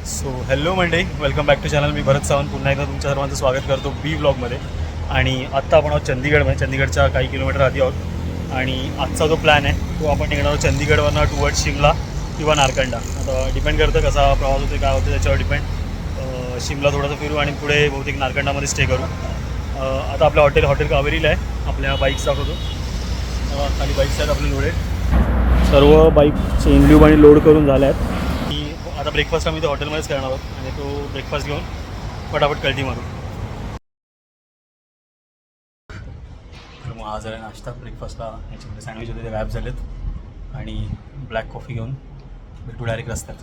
So hello Monday, welcome back to channel. मी भरत सावंत पुन्हा एकदा तुमच्या सर्वांचं स्वागत करतो बी ब्लॉगमध्ये. आणि आत्ता आपण आहोत चंदीगडमध्ये, चंदीगडच्या काही किलोमीटर आधी आहोत. आणि आजचा जो प्लॅन आहे तो आपण निघणार आहोत चंदीगडवरनं टुवर्ड शिमला किंवा नारकंडा. आता डिपेंड करतं कसा प्रवास होतो काय होतं त्याच्यावर डिपेंड. शिमला थोडंसं फिरू आणि पुढे बहुतेक नारकंडामध्ये स्टे करू. आता आपलं हॉटेल कावेरीला आहे. आपल्या बाईक्स दाखवतो. खाली बाईक्स आहेत आपले लोडेड. सर्व बाईक चेंजल्यूब आणि लोड करून झाल्या आहेत. आता ब्रेकफास्ट आम्ही ते हॉटेलमध्येच करणार आहोत आणि तो ब्रेकफास्ट घेऊन फटाफट कल्टी मारू. तर मग आज आहे नाश्ता. ब्रेकफास्टला याच्यामध्ये सँडविच होते, ते रॅप झालेत आणि ब्लॅक कॉफी घेऊन भेटू डायरेक्ट रस्त्यात.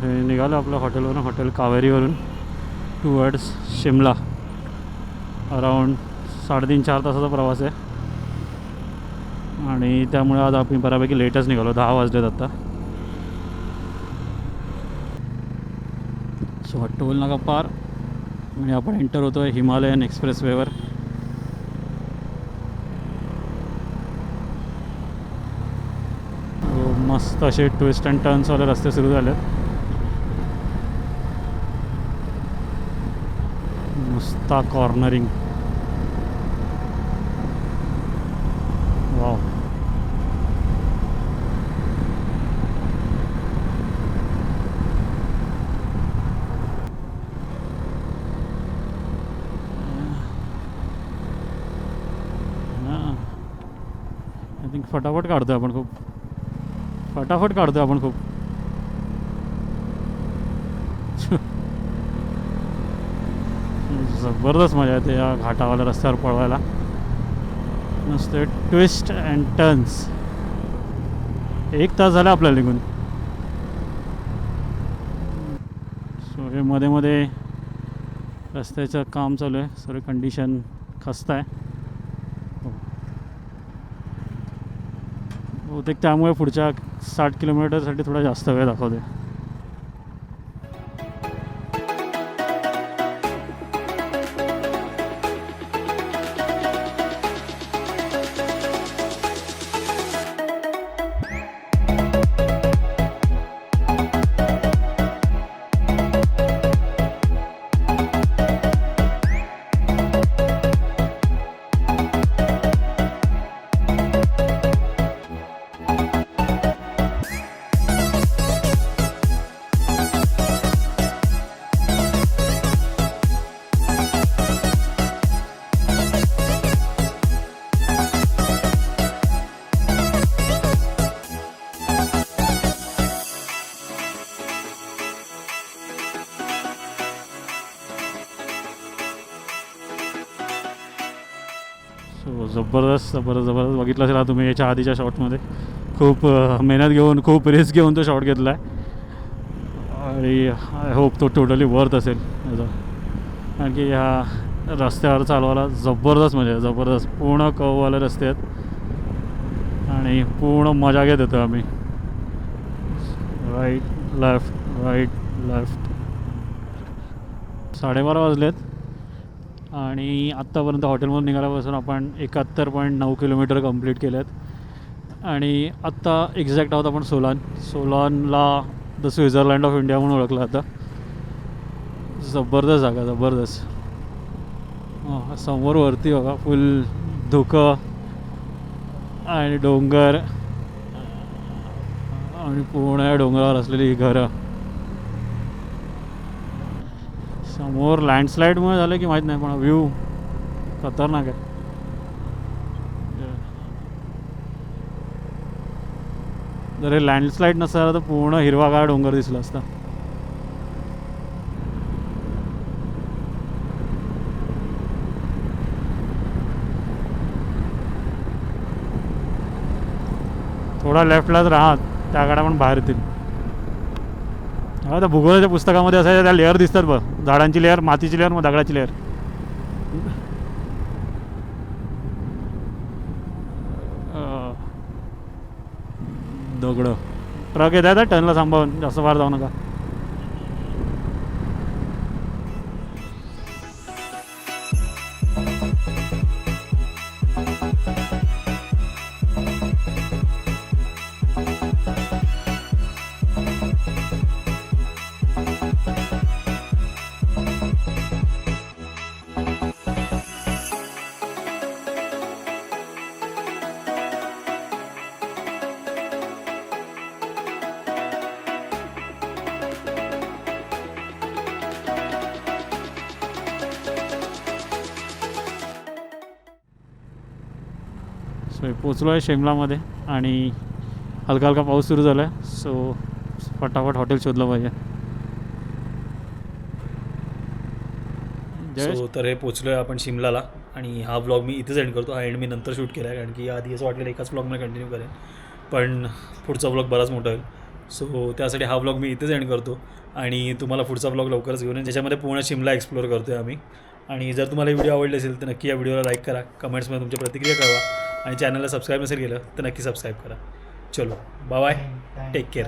हे निघालं आपलं हॉटेलवरून, हॉटेल कावेरीवरून टुवर्ड्स शिमला. अराऊंड 3.5-4 तासाचा प्रवास आहे आणि त्यामुळे आज आपण बऱ्यापैकी लेटच निघालो. 10 वाजलेत आत्ता. सो टोल नाका पार आणि आपण एंटर होतो आहे हिमालयन एक्सप्रेसवेवर. मस्त असे ट्विस्ट अँड टर्न्सवाले रस्ते सुरू झाले आहेत. नुसता कॉर्नरिंग. वाव. आय थिंक फटाफट काढतो आपण खूप. जबरदस्त मजा येते या घाटावाल्या रस्त्यावर पळवायला. नुसते ट्विस्ट अँड टर्न्स. 1 तास झाला आपल्याला निघून. सो हे मध्ये मध्ये रस्त्याचं काम चालू आहे. सगळी कंडिशन खस्ता आहे बहुतेक, त्यामुळे पुढच्या 60 किलोमीटरसाठी थोडा जास्त वेळ दाखवते. सो जबरदस्त बघितलं असेल तुम्ही याच्या आधीच्या शॉटमध्ये. खूप मेहनत घेऊन, खूप रिस्क घेऊन तो शॉट घेतला आहे आणि आय होप तो टोटली वर्थ असेल याचा. कारण की ह्या रस्त्यावर चालवायला जबरदस्त मजा आहे. जबरदस्त पूर्ण कववाले रस्ते आहेत आणि पूर्ण मजा घेत होतो आम्ही. Right left. 12:30 वाजलेत आणि आत्तापर्यंत हॉटेलमधून निघाल्यापासून आपण 71.9 किलोमीटर कंप्लीट केले आहेत. आणि आत्ता एक्झॅक्ट आहोत आपण सोलानला द स्वित्झर्लंड ऑफ इंडिया म्हणून ओळखलं आता. जबरदस्त जागा, जबरदस्त. समोर वरती बघा फुल धुकं आणि डोंगर आणि पूर्ण डोंगरावर असलेली ही घरं. समोर लँडस्लाईडमुळे झालं की माहीत नाही पण व्ह्यू खतरनाक आहे. जर हे लँडस्लाईड नसतं तर पूर्ण हिरवागार डोंगर दिसला असता. थोडा लेफ्टलाच राहा, त्या गाड्या पण बाहेर येतील. हा, त्या भूगोलाच्या पुस्तकामध्ये असायच्या त्या लेअर दिसतात बघ. झाडांची लेअर, मातीची लेअर, मग दगडाची लेअर. दगड ट्रक येत आहे, टर्नला सांभाळून जास्त फार जाऊ नका. सो पोचलो आहे शिमलामध्ये आणि हलका हलका पाऊस सुरू झाला आहे. सो फटाफट हॉटेल शोधलं पाहिजे. सो तर हे पोचलो आहे आपण शिमलाला आणि हा व्लॉग मी इथेच एंड करतो. हा एंड मी नंतर शूट केला आहे कारण की आधी असं वाटलेलं एकाच व्लॉगमध्ये कंटिन्यू करेन, पण पुढचा व्लॉग बराच मोठा होईल. सो त्यासाठी हा व्लॉग मी इथेच एंड करतो आणि तुम्हाला पुढचा व्लॉग लवकरच घेऊन येईन ज्याच्यामध्ये पूर्ण शिमला एक्सप्लोअर करतो आहे आम्ही. आणि जर तुम्हाला व्हिडिओ आवडले असेल तर नक्की या व्हिडिओला लाईक करा, कमेंट्समध्ये तुमच्या प्रतिक्रिया कळवा आणि चॅनलला सबस्क्राईब नसेल केलं तर नक्की सबस्क्राईब करा. चलो बाय बाय, टेक केअर.